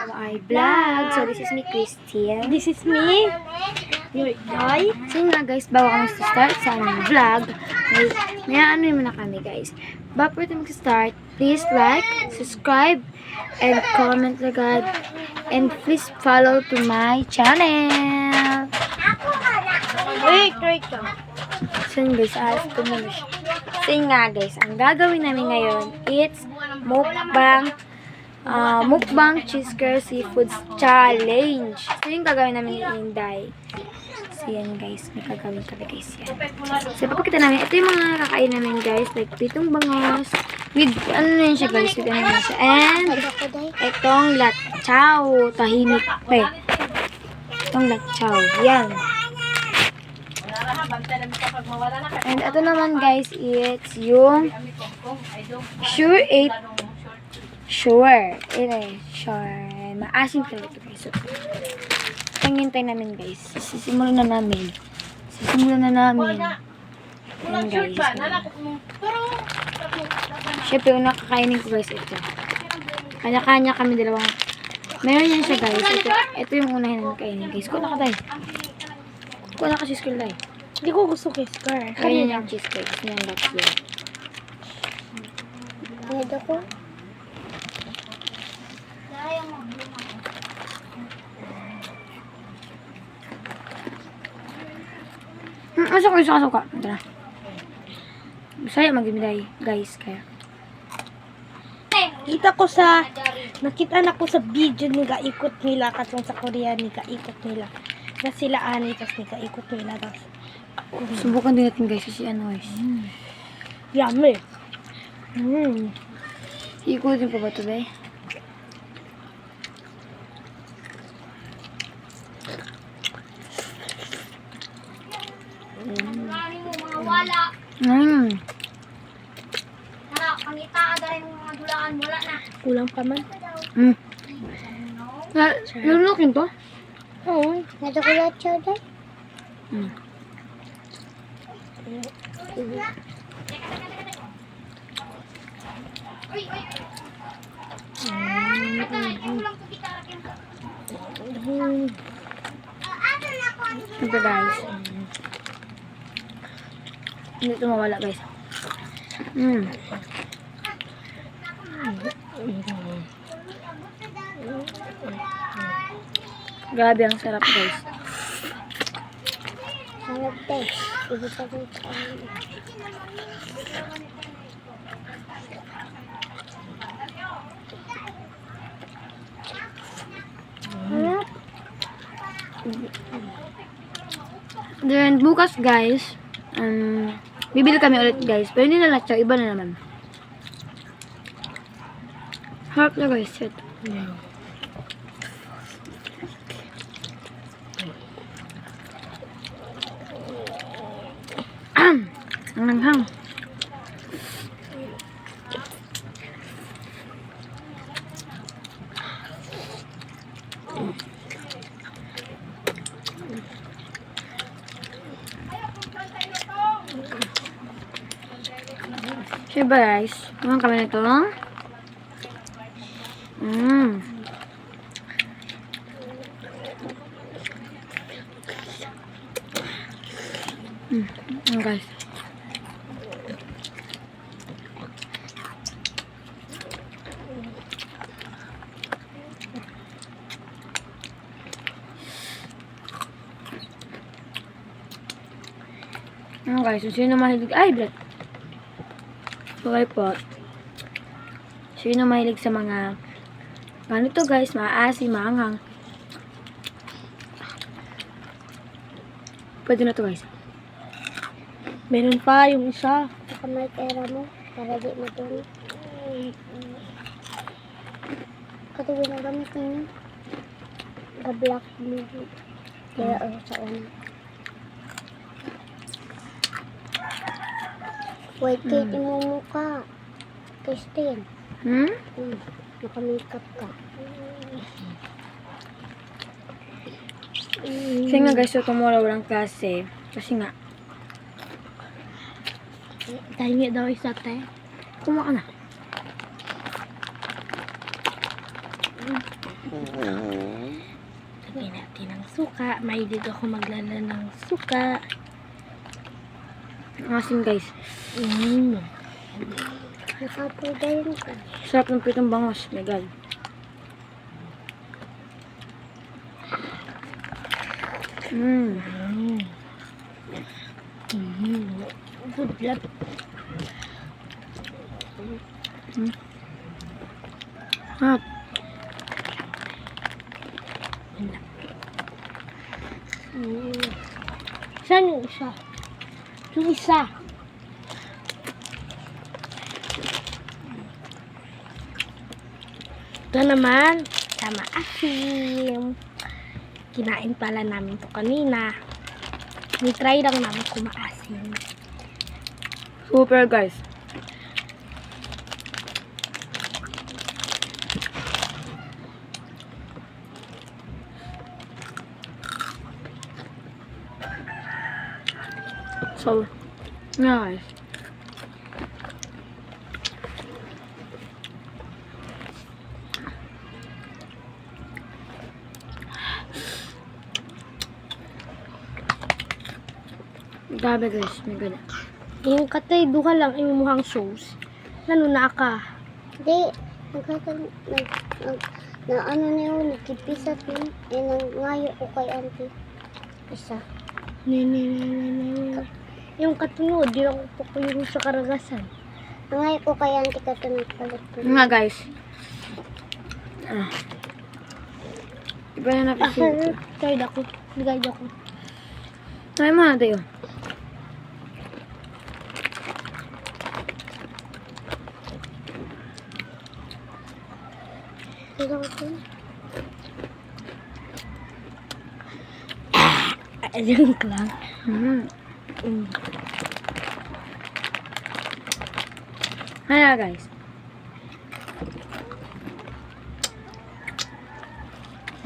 my vlog. So, this is me, Christian. This is me, your guy. So, yun nga guys, bago kami start sa aming vlog, may ano yun muna kami guys. Bago natin mag-start, please like, subscribe, and comment agad. And please follow to my channel. Wait ka. So, yun guys, alas tumulo siya. So, yun nga guys, ang gagawin namin ngayon, it's mukbang cheeseburger seafood challenge. So, yung gagawin namin ni Inday. So, yan guys. May gagawin kami guys yan. So, papakita namin. Ito yung mga kakain namin guys. Like, pitong bangos. With, ano na yun siya guys. With ano na yun siya. And, itong latchaw. Tahimik pa eh. Itong latchaw. Yan. And, ito naman guys, it's yung Sure 8 Sure. Sure. Maasim talaga ito guys. So, hintay namin guys. Sisimulan na namin. Ayan guys. Siyempre, yung nakakainin ko guys ito. Kanya-kanya kami dalawang. Meron yan siya guys. Ito yung unahin namin kainin guys. Kuha na ka tayo. Kuha na ka cheese curl tayo. Hindi ko gusto cheeseburger. Kaya yung cheese curl. Yan back here. Pwede ko. Suka. Tara. Bisaya mag-ibigay, guys. Kaya. Nakita na ko sa video ni gaikot nila katong sa Korea ni gaikot nila. Na sila ani tas ni gaikot nila tas. Subukan din natin guys kasi ano guys. Yummy. Ikutin pa ba ito ba? Kulang pa man. Lulukin to? Oo. Nadakulat siya dahil. Ito guys. Hindi ito mawala guys. Grabe ang sarap guys. Sarap guys. Iba pa rin sa Then bukas guys, bibili kami ulit guys. Pero hindi na lahat siya, iba na naman. Harap na guys, set. Ang langhang. Siyempre guys, naman kami nito. Guys. Guys, sino mahilig? Ay, blood. Okay po. Sino mahilig sa mga ganito guys, maasim, maanghang. Pwede na to guys. meron pa yung isa. Saka may pera mo. Para di matulog. Katuloy na gamit niya. The black movie. Kaya sa una. White cake mo mukha. Christine. Naka-makeup ka. Kasi nga guys, so tomorrow walang klase. Kasi nga. Dahil daw isa tayo. Kumuha ka na. Lagyan natin ng suka. Mahilig ako maglala ng suka. Ang asim guys. Nakapagayin ka. Sarap ng pritong bangos. My God. Good luck. Hap. Saan yung isa? Yung isa. Ito naman, sama asim. Kinain pala namin to kanina. Ni-try lang namin kumaasim. Super guys. So, yeah guys. Grabe guys, my God. Yung katay, duha lang imuhang sauce. Nanuna ka. Di, na ano niyo, nagkipisat niyo. Eh, ngayo ko kay auntie. Isa. Yung katunod, di lang ko yung sa karagasan. Ngayo ko kay auntie ka ito nagpalit ko. Nga guys. Iba na napisip ko. Try ako. Bigay ako. Try mo na tayo. Tignan ko. Ayun ka lang. Kaya guys.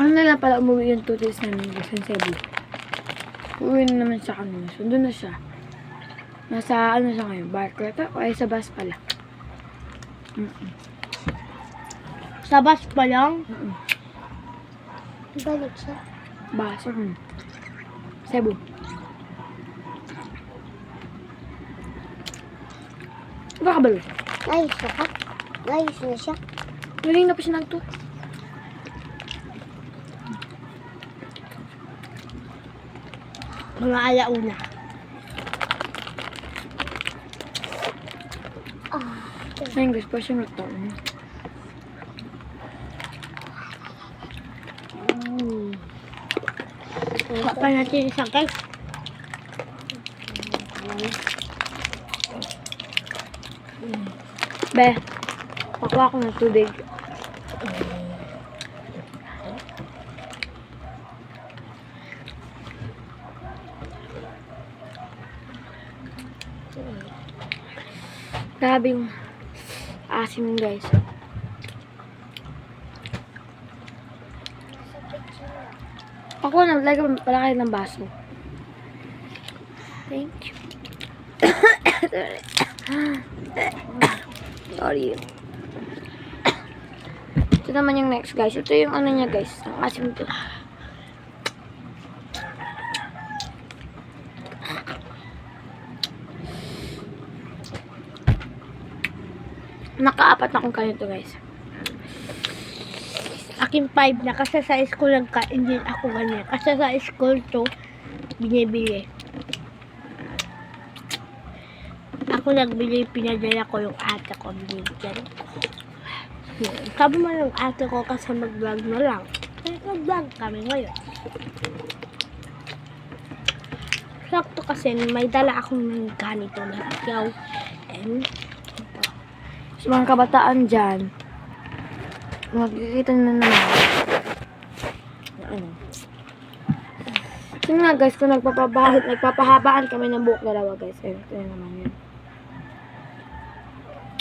Ano na lang pala umuwi yung tutis namin guys sa Cebu. Uwi na naman sa kanila. So doon na siya. Nasa ano siya ngayon? Barker ata? O ay sa bus pala. Sa bus pa lang? Balik siya. Bus. Cebu. Baka balo. Ayos na ka. Ayos na siya. Galing na pa siya nagtut. Mga alauna. Ayun guys, pa siya nagtaon. Pa natin isang guys. Be, pakuha ko ng tubig. Grabe yung asim guys. Ako na, lagyan pala kayo ng baso. Thank you. Sorry. Ito naman yung next guys. Ito yung ano niya guys. Ang asim ito. Nakaapat na kung kayo to guys. Akin 5 na kasi sa school nagkain din ako ganyan. Kasi sa school to, binibili. Ako nagbili, pinadala ko yung ate ko. Binigyan. Sabi mo ng ate ko kasi mag-vlog na lang. Kaya mag-vlog kami ngayon. Sakto kasi may dala akong ng ganito na ikaw. And Sa mga kabataan dyan, makikita na naman. Ano? Yun nga guys, kung nagpapahabaan kami ng buhok dalawa guys. Ito na naman yun.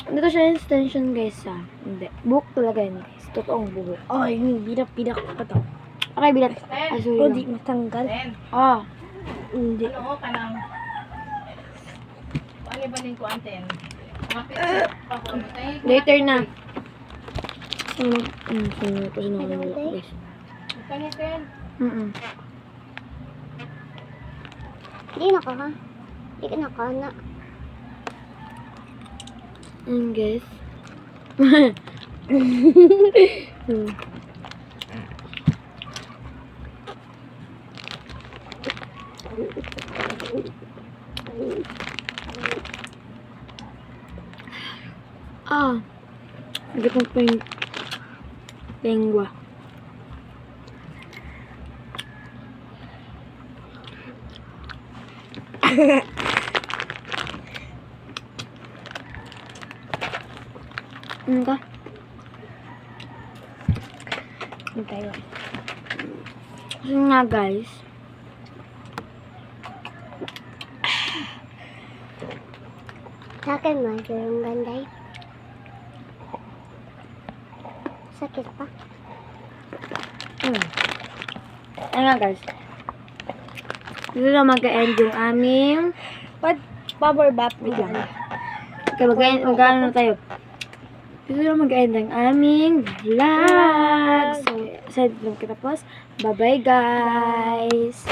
Dito siya extension guys ha. Hindi. Buhok talaga yun guys. Totoong buhok. oh, yung binak-binak ko to. Okay, bilat. O, di matanggal. Ah. Hindi. Oo, kanang palibanin ko anten. Later na. Di na ka ha? Di ka na ka na. Guys. Gitong lengua. Ka? Tayo. Kasi nga guys. Sa akin mo, yung ganday. Sakit pa. Ayun nga guys. Dito na mag-end yung aming Power bath wait lang. Okay, mag-ano na tayo. Dito na mag-end ang aming vlog. So, sa lang kita po. Bye-bye guys.